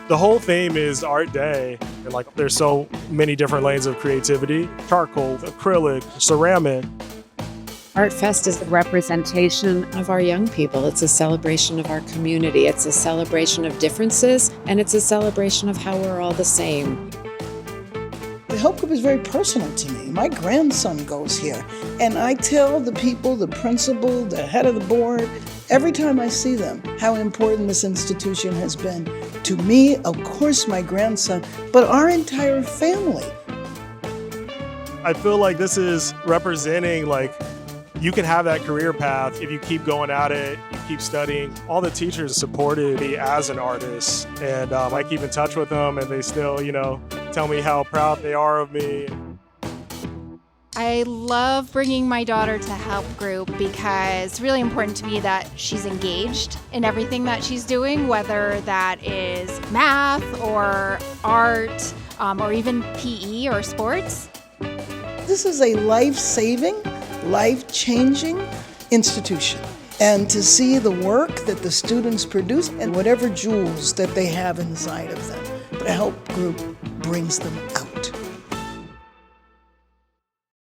The whole theme is art day, and like there's so many different lanes of creativity: charcoal, acrylic, ceramic. Art Fest is a representation of our young people. It's a celebration of our community. It's a celebration of differences, and it's a celebration of how we're all the same. The Help Group is very personal to me. My grandson goes here, and I tell the people, the principal, the head of the board, every time I see them, how important this institution has been to me, of course, my grandson, but our entire family. I feel like this is representing like you can have that career path if you keep going at it, you keep studying. All the teachers supported me as an artist, and I keep in touch with them, and they still, tell me how proud they are of me. I love bringing my daughter to Help Group because it's really important to me that she's engaged in everything that she's doing, whether that is math or art or even PE or sports. This is a life-saving, life-changing institution. And to see the work that the students produce and whatever jewels that they have inside of them, the Help Group brings them out.